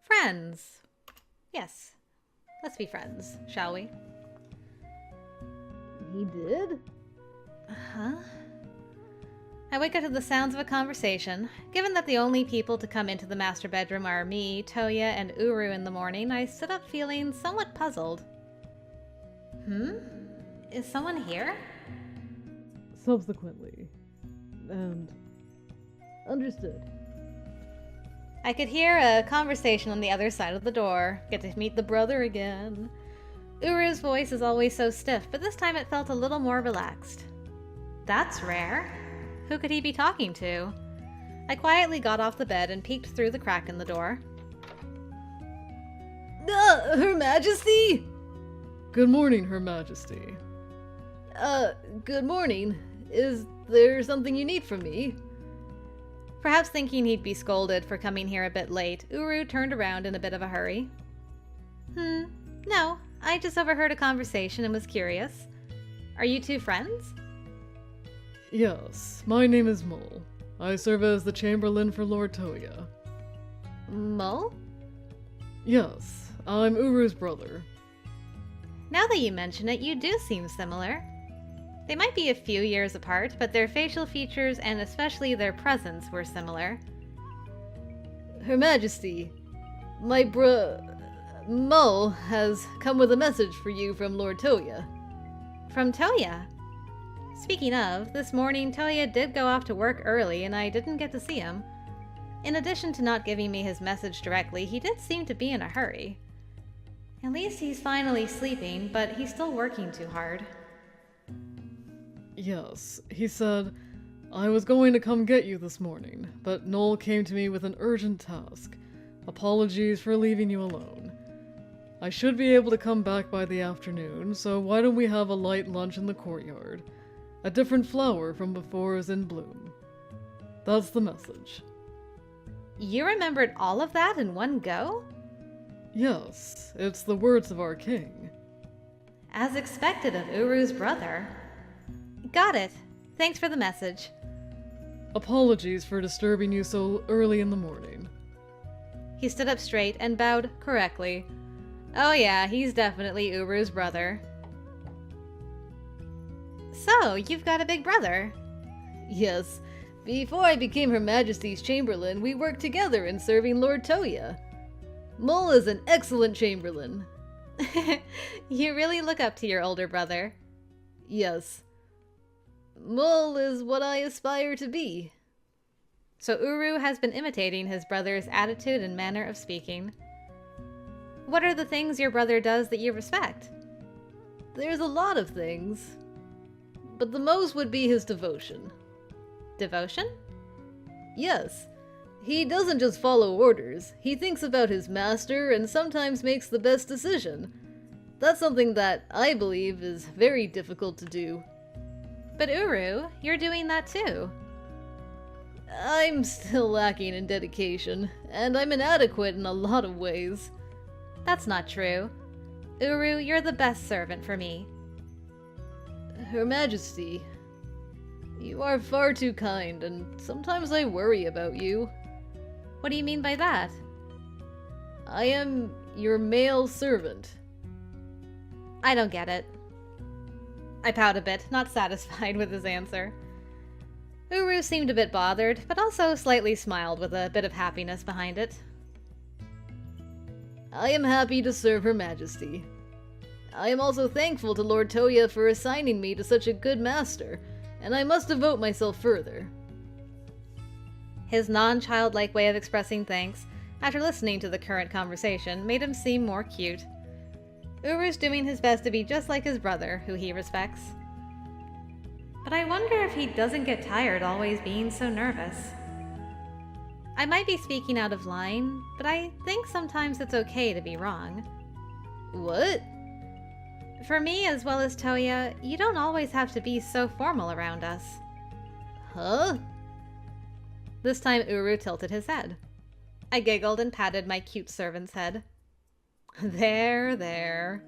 Friends. Yes. Let's be friends, shall we? He did? Huh? I wake up to the sounds of a conversation. Given that the only people to come into the master bedroom are me, Toya, and Uru in the morning, I sit up feeling somewhat puzzled. Is someone here? Subsequently. And... understood. I could hear a conversation on the other side of the door. Get to meet the brother again. Uru's voice is always so stiff, but this time it felt a little more relaxed. That's rare. Who could he be talking to? I quietly got off the bed and peeked through the crack in the door. Her Majesty? Good morning, Her Majesty. Good morning. Is there something you need from me? Perhaps thinking he'd be scolded for coming here a bit late, Uru turned around in a bit of a hurry. No, I just overheard a conversation and was curious. Are you two friends? Yes, my name is Mul. I serve as the Chamberlain for Lord Toya. Mul? Yes, I'm Uru's brother. Now that you mention it, you do seem similar. They might be a few years apart, but their facial features and especially their presence were similar. Her Majesty, my Mul has come with a message for you from Lord Toya. From Toya? Speaking of, this morning Toya did go off to work early and I didn't get to see him. In addition to not giving me his message directly, he did seem to be in a hurry. At least he's finally sleeping, but he's still working too hard. Yes, he said, I was going to come get you this morning, but Noel came to me with an urgent task. Apologies for leaving you alone. I should be able to come back by the afternoon, so why don't we have a light lunch in the courtyard? A different flower from before is in bloom. That's the message. You remembered all of that in one go? Yes, it's the words of our king. As expected of Uru's brother. Got it. Thanks for the message. Apologies for disturbing you so early in the morning. He stood up straight and bowed correctly. Oh yeah, he's definitely Uru's brother. So, you've got a big brother? Yes. Before I became Her Majesty's Chamberlain, we worked together in serving Lord Toya. Mul is an excellent Chamberlain. You really look up to your older brother. Yes. Mul is what I aspire to be. So Uru has been imitating his brother's attitude and manner of speaking. What are the things your brother does that you respect? There's a lot of things, but the most would be his devotion. Devotion? Yes. He doesn't just follow orders, he thinks about his master and sometimes makes the best decision. That's something that I believe is very difficult to do. But Uru, you're doing that too. I'm still lacking in dedication, and I'm inadequate in a lot of ways. That's not true. Uru, you're the best servant for me. Her Majesty, you are far too kind, and sometimes I worry about you. What do you mean by that? I am your male servant. I don't get it. I pout a bit, not satisfied with his answer. Uru seemed a bit bothered, but also slightly smiled with a bit of happiness behind it. I am happy to serve Her Majesty. I am also thankful to Lord Toya for assigning me to such a good master, and I must devote myself further. His non-childlike way of expressing thanks, after listening to the current conversation, made him seem more cute. Uru's doing his best to be just like his brother, who he respects. But I wonder if he doesn't get tired always being so nervous. I might be speaking out of line, but I think sometimes it's okay to be wrong. What? For me, as well as Toya, you don't always have to be so formal around us. Huh? This time Uru tilted his head. I giggled and patted my cute servant's head. There, there.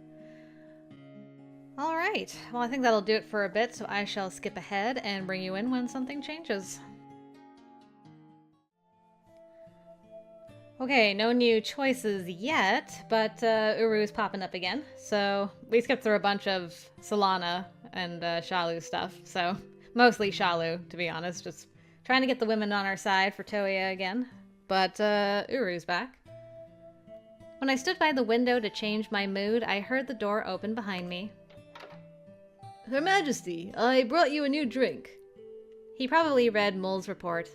Alright, well I think that'll do it for a bit, so I shall skip ahead and bring you in when something changes. Okay, no new choices yet, but Uru's popping up again. So we skipped through a bunch of Solana and Shalu stuff. So mostly Shalu, to be honest. Just trying to get the women on our side for Toya again. But Uru's back. When I stood by the window to change my mood, I heard the door open behind me. Her Majesty, I brought you a new drink. He probably read Mole's report.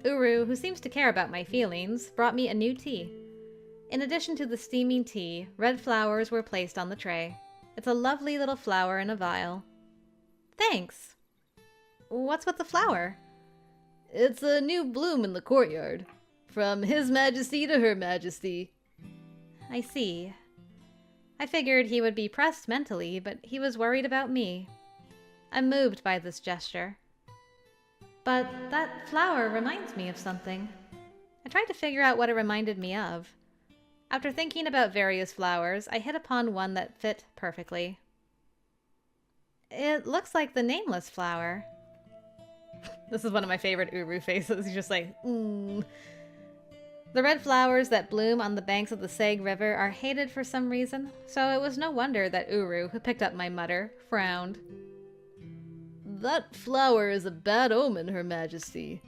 Uru, who seems to care about my feelings, brought me a new tea. In addition to the steaming tea, red flowers were placed on the tray. It's a lovely little flower in a vial. Thanks. What's with the flower? It's a new bloom in the courtyard. From His Majesty to Her Majesty. I see. I figured he would be pressed mentally, but he was worried about me. I'm moved by this gesture. But that flower reminds me of something. I tried to figure out what it reminded me of. After thinking about various flowers, I hit upon one that fit perfectly. It looks like the nameless flower. This is one of my favorite Uru faces. He's just like, The red flowers that bloom on the banks of the Seg River are hated for some reason, so it was no wonder that Uru, who picked up my mutter, frowned. That flower is a bad omen, Her Majesty.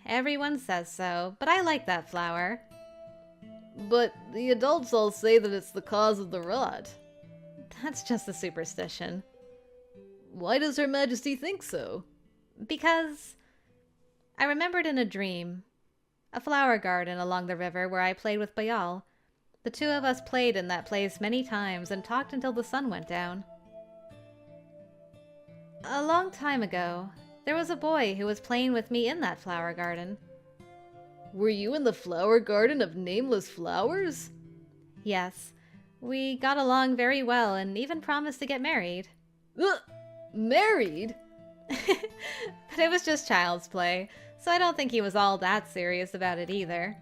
Everyone says so, but I like that flower. But the adults all say that it's the cause of the rot. That's just a superstition. Why does Her Majesty think so? Because I remembered in a dream a flower garden along the river where I played with Bayal. The two of us played in that place many times and talked until the sun went down. A long time ago, there was a boy who was playing with me in that flower garden. Were you in the flower garden of nameless flowers? Yes. We got along very well and even promised to get married. Married? But it was just child's play, so I don't think he was all that serious about it either.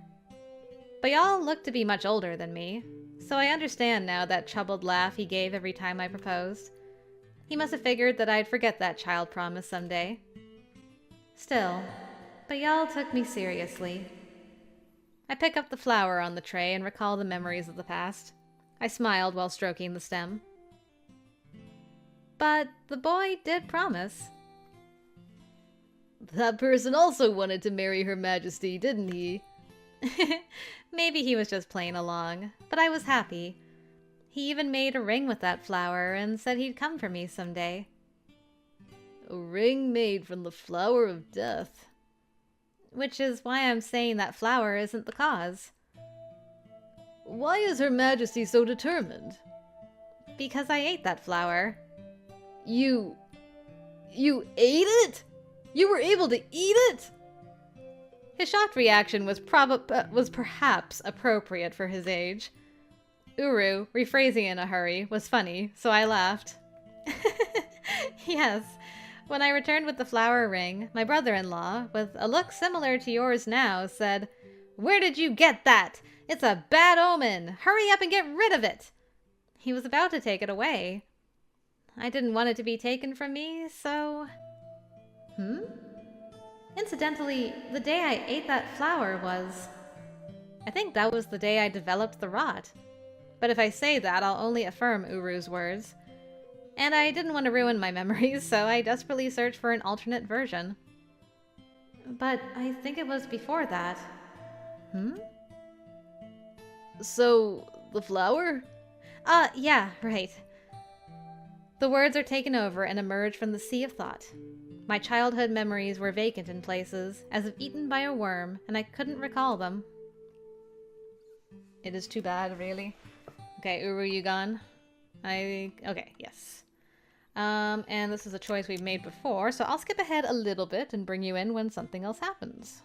Bayal looked to be much older than me, so I understand now that troubled laugh he gave every time I proposed. He must have figured that I'd forget that child promise someday. Still, Bayal took me seriously. I pick up the flower on the tray and recall the memories of the past. I smiled while stroking the stem. But the boy did promise. That person also wanted to marry Her Majesty, didn't he? Maybe he was just playing along, but I was happy. He even made a ring with that flower and said he'd come for me someday. A ring made from the flower of death. Which is why I'm saying that flower isn't the cause. Why is Her Majesty so determined? Because I ate that flower. You ate it? You were able to eat it? His shocked reaction was perhaps appropriate for his age. Uru, rephrasing in a hurry, was funny, so I laughed. Yes, when I returned with the flower ring, my brother-in-law, with a look similar to yours now, said, "Where did you get that? It's a bad omen! Hurry up and get rid of it!" He was about to take it away. I didn't want it to be taken from me, so... Incidentally, the day I ate that flower was... I think that was the day I developed the rot. But if I say that, I'll only affirm Uru's words. And I didn't want to ruin my memories, so I desperately searched for an alternate version. But I think it was before that. So, the flower? Yeah, right. The words are taken over and emerge from the sea of thought. My childhood memories were vacant in places, as if eaten by a worm, and I couldn't recall them. It is too bad, really. Okay, Uru, you gone? Okay, yes. And this is a choice we've made before, so I'll skip ahead a little bit and bring you in when something else happens.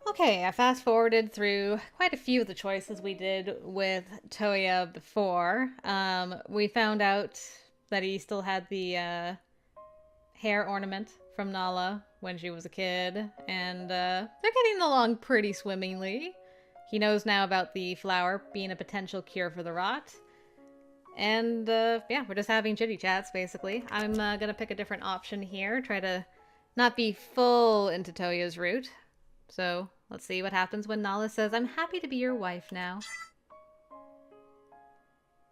Okay, I fast-forwarded through quite a few of the choices we did with Toya before. We found out that he still had the hair ornament from Naala when she was a kid, and they're getting along pretty swimmingly. He knows now about the flower being a potential cure for the rot. And yeah, we're just having chitty chats, basically. I'm gonna pick a different option here, try to not be full into Toya's route. So let's see what happens when Naala says, I'm happy to be your wife now.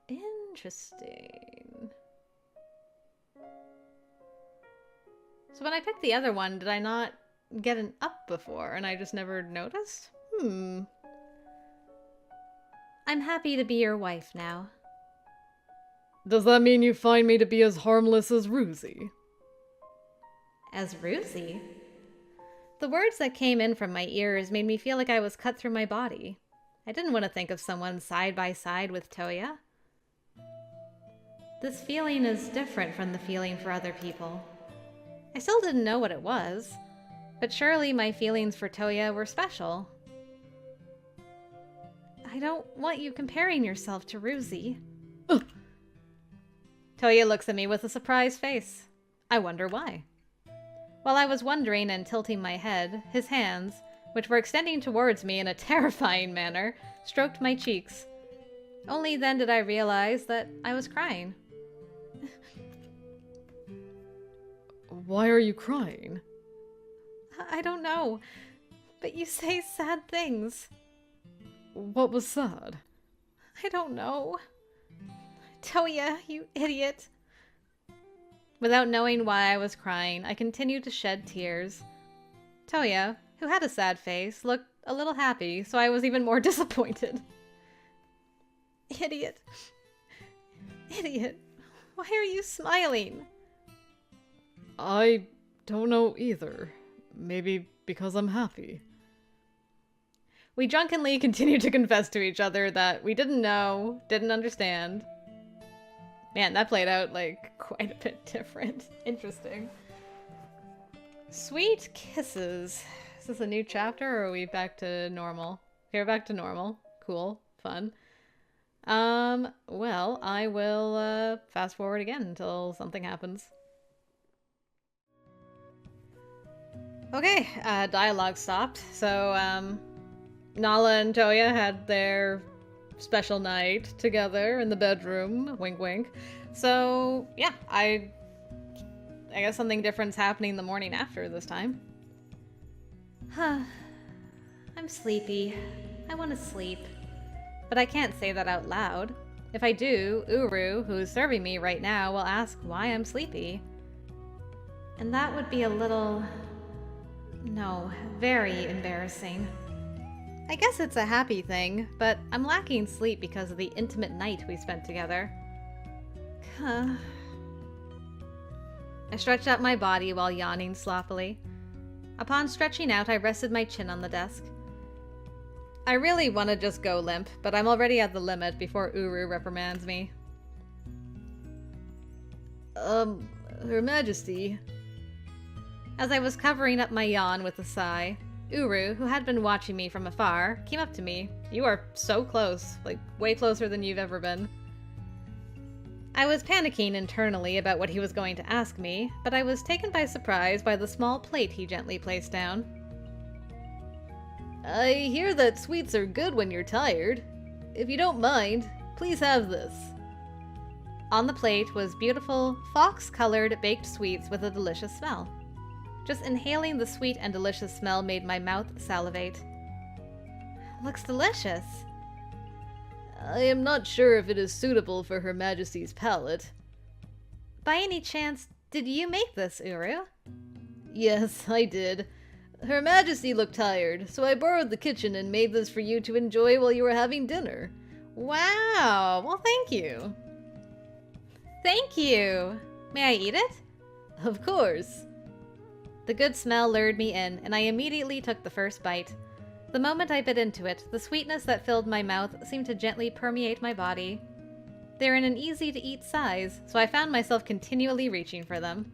Interesting. So when I picked the other one, did I not get an up before and I just never noticed? I'm happy to be your wife now. Does that mean you find me to be as harmless as Ruzi? As Ruzi? The words that came in from my ears made me feel like I was cut through my body. I didn't want to think of someone side by side with Toya. This feeling is different from the feeling for other people. I still didn't know what it was, but surely my feelings for Toya were special. I don't want you comparing yourself to Ruzi. Toya looks at me with a surprised face. I wonder why. While I was wondering and tilting my head, his hands, which were extending towards me in a terrifying manner, stroked my cheeks. Only then did I realize that I was crying. Why are you crying? I don't know, but you say sad things. What was sad? I don't know. Toya, you idiot. Without knowing why I was crying, I continued to shed tears. Toya, who had a sad face, looked a little happy, so I was even more disappointed. Idiot. Idiot. Why are you smiling? I don't know either. Maybe because I'm happy. We drunkenly continued to confess to each other that we didn't know, didn't understand. Man, that played out, like, quite a bit different. Interesting. Sweet kisses. Is this a new chapter, or are we back to normal? Okay, we're back to normal. Cool. Fun. Well, I will, fast forward again until something happens. Okay, dialogue stopped. So, Naala and Toya had their special night together in the bedroom. Wink, wink. So, yeah, I guess something different's happening the morning after this time. I'm sleepy. I want to sleep. But I can't say that out loud. If I do, Uru, who's serving me right now, will ask why I'm sleepy. And that would be a little... no, very embarrassing. I guess it's a happy thing, but I'm lacking sleep because of the intimate night we spent together. I stretched out my body while yawning sloppily. Upon stretching out, I rested my chin on the desk. I really want to just go limp, but I'm already at the limit before Uru reprimands me. Her Majesty. As I was covering up my yawn with a sigh, Uru, who had been watching me from afar, came up to me. You are so close, like way closer than you've ever been. I was panicking internally about what he was going to ask me, but I was taken by surprise by the small plate he gently placed down. I hear that sweets are good when you're tired. If you don't mind, please have this. On the plate was beautiful, fox-colored baked sweets with a delicious smell. Just inhaling the sweet and delicious smell made my mouth salivate. Looks delicious. I am not sure if it is suitable for Her Majesty's palate. By any chance, did you make this, Uru? Yes, I did. Her Majesty looked tired, so I borrowed the kitchen and made this for you to enjoy while you were having dinner. Wow, well thank you. Thank you! May I eat it? Of course. The good smell lured me in, and I immediately took the first bite. The moment I bit into it, the sweetness that filled my mouth seemed to gently permeate my body. They're in an easy-to-eat size, so I found myself continually reaching for them.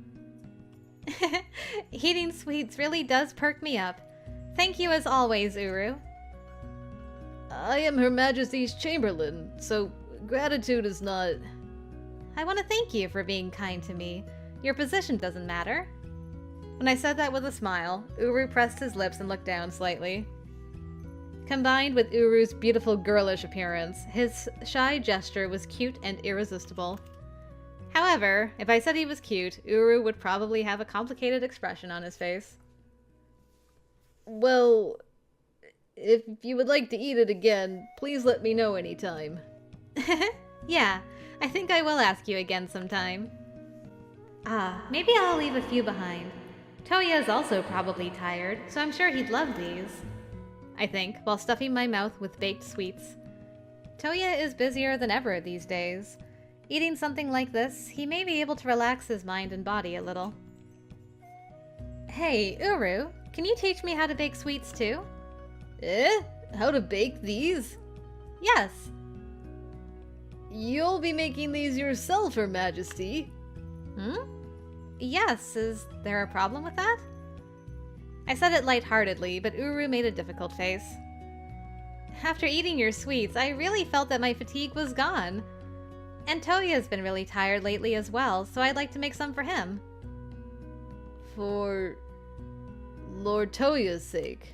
Eating sweets really does perk me up. Thank you as always, Uru. I am Her Majesty's Chamberlain, so gratitude is not... I want to thank you for being kind to me. Your position doesn't matter. When I said that with a smile, Uru pressed his lips and looked down slightly. Combined with Uru's beautiful girlish appearance, his shy gesture was cute and irresistible. However, if I said he was cute, Uru would probably have a complicated expression on his face. Well, if you would like to eat it again, please let me know anytime. Yeah, I think I will ask you again sometime. Maybe I'll leave a few behind. Toya is also probably tired, so I'm sure he'd love these. I think, while stuffing my mouth with baked sweets. Toya is busier than ever these days. Eating something like this, he may be able to relax his mind and body a little. Hey, Uru, can you teach me how to bake sweets too? How to bake these? Yes. You'll be making these yourself, Her Majesty. Yes, is there a problem with that? I said it lightheartedly, but Uru made a difficult face. After eating your sweets, I really felt that my fatigue was gone. And Toya's been really tired lately as well, so I'd like to make some for him. For Lord Toya's sake.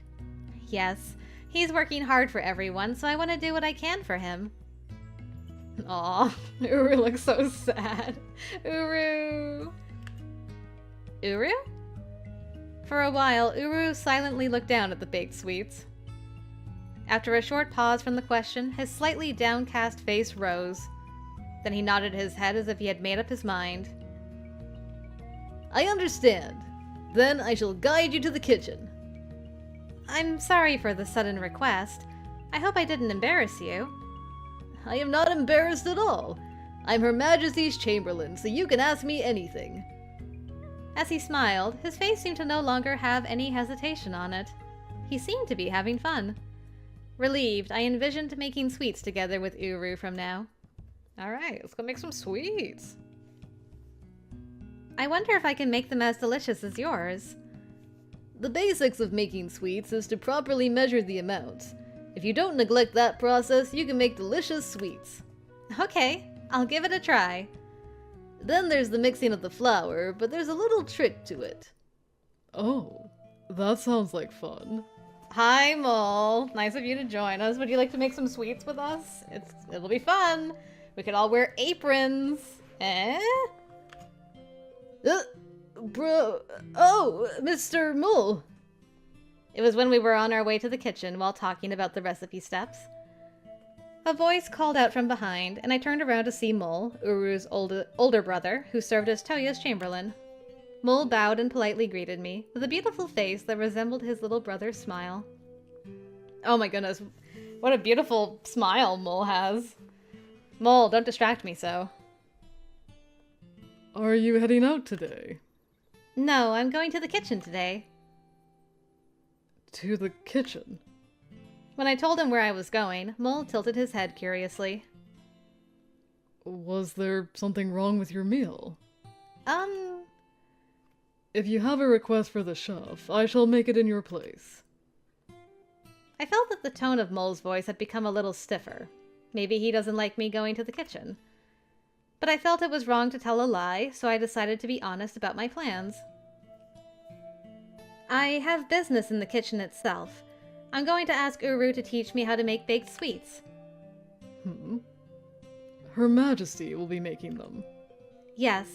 Yes, he's working hard for everyone, so I want to do what I can for him. Aw, Uru looks so sad. Uru! Uru? For a while, Uru silently looked down at the baked sweets. After a short pause from the question, his slightly downcast face rose. Then he nodded his head as if he had made up his mind. I understand. Then I shall guide you to the kitchen. I'm sorry for the sudden request. I hope I didn't embarrass you. I am not embarrassed at all. I'm Her Majesty's Chamberlain, so you can ask me anything. As he smiled, his face seemed to no longer have any hesitation on it. He seemed to be having fun. Relieved, I envisioned making sweets together with Uru from now. Alright, let's go make some sweets. I wonder if I can make them as delicious as yours. The basics of making sweets is to properly measure the amounts. If you don't neglect that process, you can make delicious sweets. Okay, I'll give it a try. Then there's the mixing of the flour, but there's a little trick to it. Oh, that sounds like fun. Hi, Mole. Nice of you to join us. Would you like to make some sweets with us? It'll be fun. We could all wear aprons. Mr. Mole. It was when we were on our way to the kitchen while talking about the recipe steps. A voice called out from behind, and I turned around to see Mole, Uru's older brother, who served as Toya's chamberlain. Mole bowed and politely greeted me, with a beautiful face that resembled his little brother's smile. Oh my goodness, what a beautiful smile Mole has. Mole, don't distract me so. Are you heading out today? No, I'm going to the kitchen today. To the kitchen? When I told him where I was going, Mole tilted his head curiously. Was there something wrong with your meal? If you have a request for the chef, I shall make it in your place. I felt that the tone of Mole's voice had become a little stiffer. Maybe he doesn't like me going to the kitchen. But I felt it was wrong to tell a lie, so I decided to be honest about my plans. I have business in the kitchen itself. I'm going to ask Uru to teach me how to make baked sweets. Her Majesty will be making them. Yes.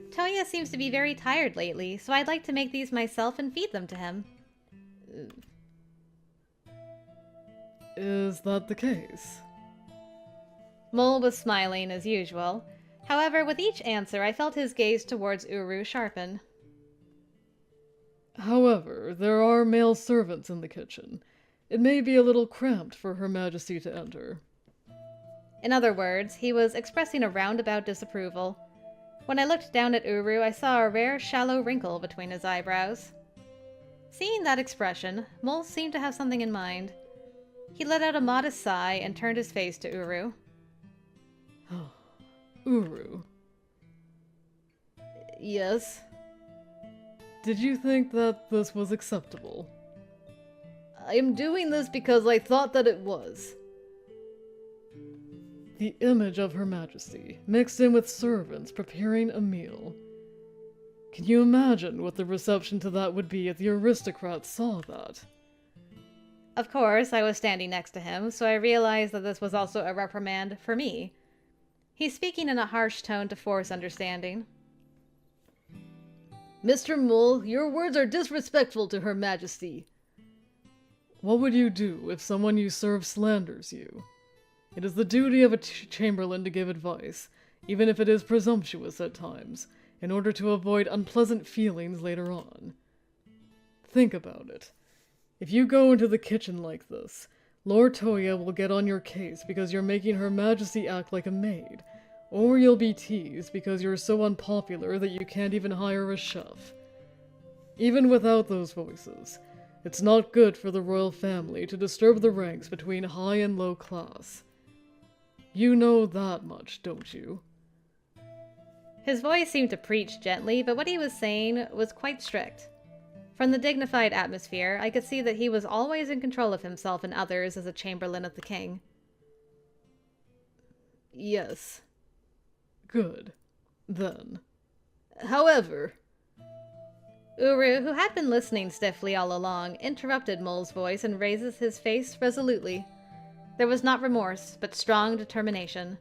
Toya seems to be very tired lately, so I'd like to make these myself and feed them to him. Is that the case? Mole was smiling as usual. However, with each answer, I felt his gaze towards Uru sharpen. However, there are male servants in the kitchen. It may be a little cramped for Her Majesty to enter. In other words, he was expressing a roundabout disapproval. When I looked down at Uru, I saw a rare shallow wrinkle between his eyebrows. Seeing that expression, Mole seemed to have something in mind. He let out a modest sigh and turned his face to Uru. Uru. Yes? Did you think that this was acceptable? I am doing this because I thought that it was. The image of Her Majesty, mixed in with servants preparing a meal. Can you imagine what the reception to that would be if the aristocrats saw that? Of course, I was standing next to him, so I realized that this was also a reprimand for me. He's speaking in a harsh tone to force understanding. Mr. Mole, your words are disrespectful to Her Majesty. What would you do if someone you serve slanders you? It is the duty of a chamberlain to give advice, even if it is presumptuous at times, in order to avoid unpleasant feelings later on. Think about it. If you go into the kitchen like this, Lord Toya will get on your case because you're making Her Majesty act like a maid, or you'll be teased because you're so unpopular that you can't even hire a chef. Even without those voices, it's not good for the royal family to disturb the ranks between high and low class. You know that much, don't you? His voice seemed to preach gently, but what he was saying was quite strict. From the dignified atmosphere, I could see that he was always in control of himself and others as a chamberlain of the king. Yes. Good. Then. However... Uru, who had been listening stiffly all along, interrupted Mole's voice and raises his face resolutely. There was not remorse, but strong determination.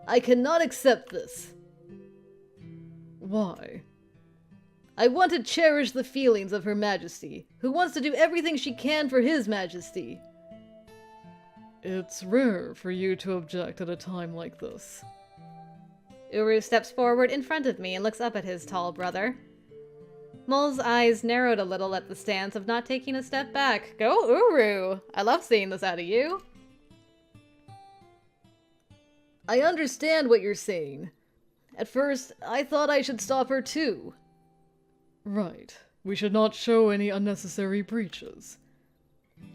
I cannot accept this. Why? I want to cherish the feelings of Her Majesty, who wants to do everything she can for His Majesty. It's rare for you to object at a time like this. Uru steps forward in front of me and looks up at his tall brother. Mole's eyes narrowed a little at the stance of not taking a step back. Go, Uru! I love seeing this out of you. I understand what you're saying. At first, I thought I should stop her too. Right. We should not show any unnecessary breaches.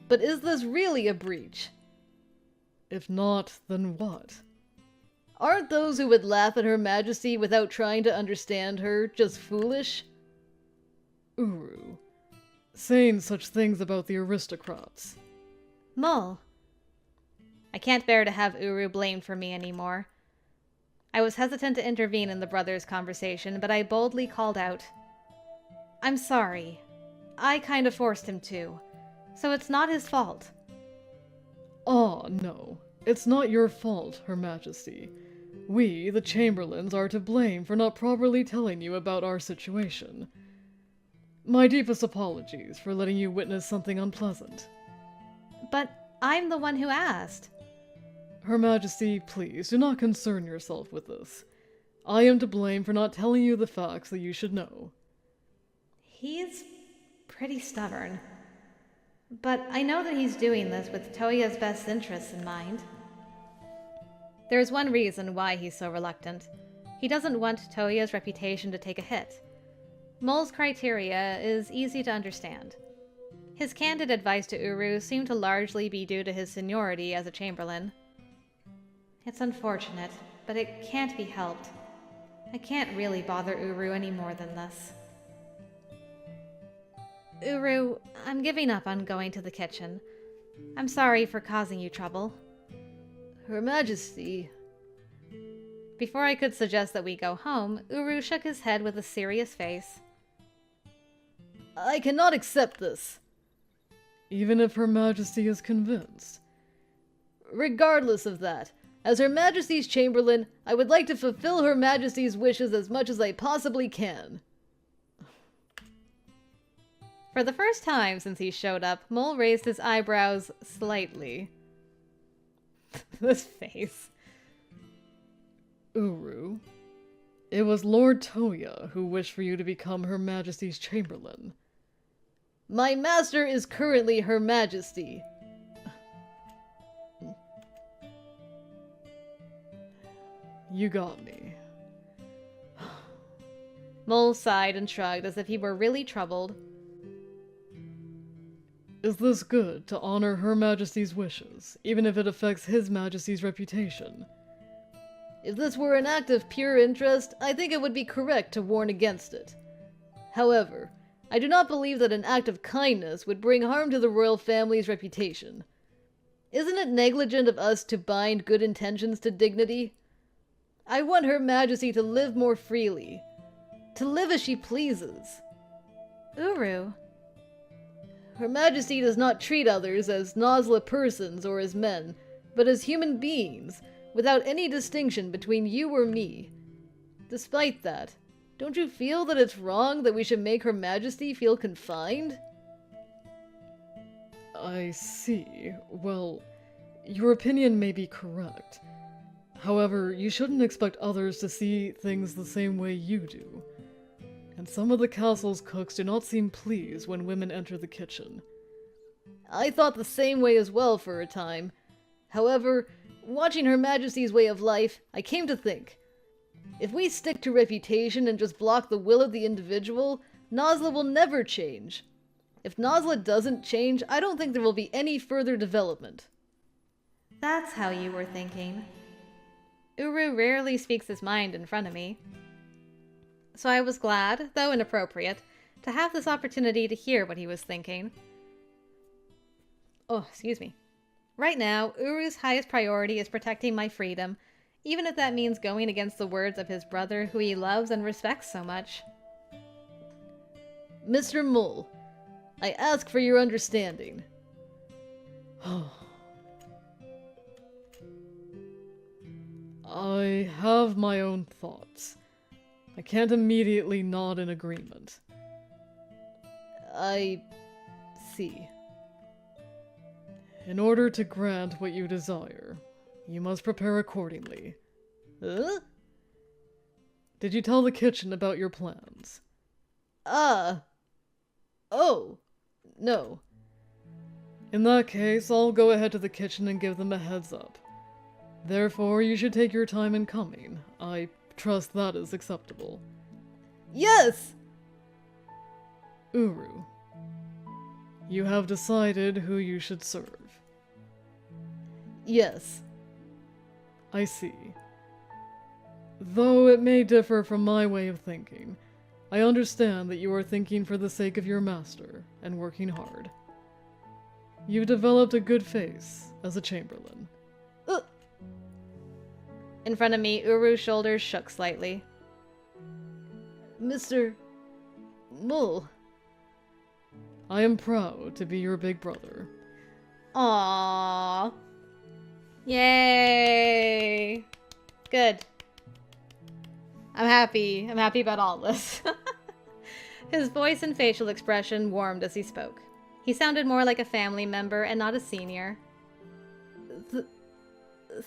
But is this really a breach? If not, then what? Aren't those who would laugh at Her Majesty without trying to understand her just foolish? Uru. Saying such things about the aristocrats. Mole. I can't bear to have Uru blamed for me anymore. I was hesitant to intervene in the brothers' conversation, but I boldly called out. I'm sorry. I kind of forced him to, so it's not his fault. Ah, no. It's not your fault, Her Majesty. We, the Chamberlains, are to blame for not properly telling you about our situation. My deepest apologies for letting you witness something unpleasant. But I'm the one who asked. Her Majesty, please, do not concern yourself with this. I am to blame for not telling you the facts that you should know. He's pretty stubborn. But I know that he's doing this with Toya's best interests in mind. There's one reason why he's so reluctant. He doesn't want Toya's reputation to take a hit. Mole's criteria is easy to understand. His candid advice to Uru seemed to largely be due to his seniority as a chamberlain. It's unfortunate, but it can't be helped. I can't really bother Uru any more than this. Uru, I'm giving up on going to the kitchen. I'm sorry for causing you trouble. Her Majesty... Before I could suggest that we go home, Uru shook his head with a serious face. I cannot accept this. Even if Her Majesty is convinced. Regardless of that, as Her Majesty's Chamberlain, I would like to fulfill Her Majesty's wishes as much as I possibly can. For the first time since he showed up, Mole raised his eyebrows slightly. This face. Uru, it was Lord Toya who wished for you to become Her Majesty's Chamberlain. My master is currently Her Majesty. You got me. Mole sighed and shrugged as if he were really troubled. Is this good, to honor Her Majesty's wishes, even if it affects His Majesty's reputation? If this were an act of pure interest, I think it would be correct to warn against it. However, I do not believe that an act of kindness would bring harm to the royal family's reputation. Isn't it negligent of us to bind good intentions to dignity? I want Her Majesty to live more freely, to live as she pleases. Uru. Her Majesty does not treat others as Nasla persons or as men, but as human beings, without any distinction between you or me. Despite that, don't you feel that it's wrong that we should make Her Majesty feel confined? I see. Well, your opinion may be correct. However, you shouldn't expect others to see things the same way you do. And some of the castle's cooks do not seem pleased when women enter the kitchen. I thought the same way as well for a time. However, watching Her Majesty's way of life, I came to think, if we stick to reputation and just block the will of the individual, Nasla will never change. If Nasla doesn't change, I don't think there will be any further development. That's how you were thinking. Uru rarely speaks his mind in front of me. So I was glad, though inappropriate, to have this opportunity to hear what he was thinking. Oh, excuse me. Right now, Uru's highest priority is protecting my freedom, even if that means going against the words of his brother who he loves and respects so much. Mr. Mole, I ask for your understanding. I have my own thoughts. I can't immediately nod in agreement. I see. In order to grant what you desire, you must prepare accordingly. Huh? Did you tell the kitchen about your plans? Oh, no. In that case, I'll go ahead to the kitchen and give them a heads up. Therefore, you should take your time in coming. I trust that is acceptable. Yes! Uru, you have decided who you should serve. Yes. I see. Though it may differ from my way of thinking, I understand that you are thinking for the sake of your master and working hard. You've developed a good face as a chamberlain. In front of me, Uru's shoulders shook slightly. Mr. Mole. I am proud to be your big brother. Aww. Yay! Good. I'm happy. I'm happy about all this. His voice and facial expression warmed as he spoke. He sounded more like a family member and not a senior.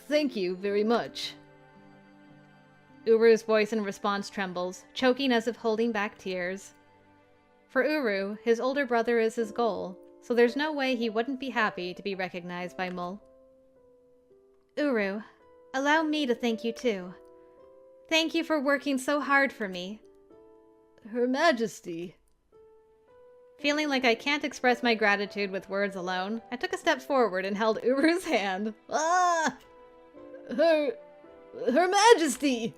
Thank you very much. Uru's voice in response trembles, choking as if holding back tears. For Uru, his older brother is his goal, so there's no way he wouldn't be happy to be recognized by Mole. Uru, allow me to thank you too. Thank you for working so hard for me. Her Majesty. Feeling like I can't express my gratitude with words alone, I took a step forward and held Uru's hand. Ah! Her Majesty!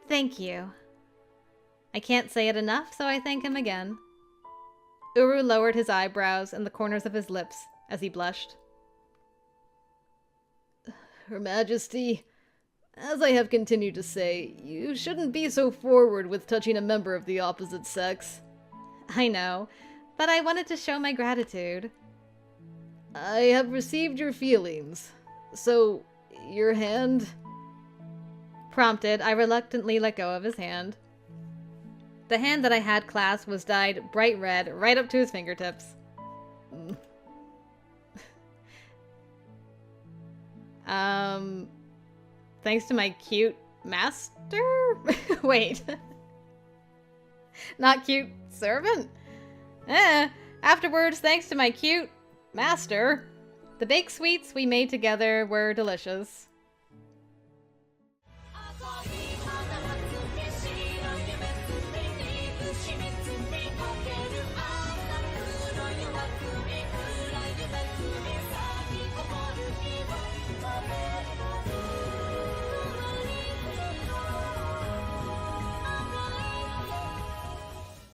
Thank you. I can't say it enough, so I thank him again. Uru lowered his eyebrows and the corners of his lips as he blushed. Her Majesty, as I have continued to say, you shouldn't be so forward with touching a member of the opposite sex. I know, but I wanted to show my gratitude. I have received your feelings, so your hand... Prompted, I reluctantly let go of his hand. The hand that I had clasped was dyed bright red right up to his fingertips. Thanks to my cute master? Wait. Not cute servant? Afterwards, thanks to my cute master, the baked sweets we made together were delicious.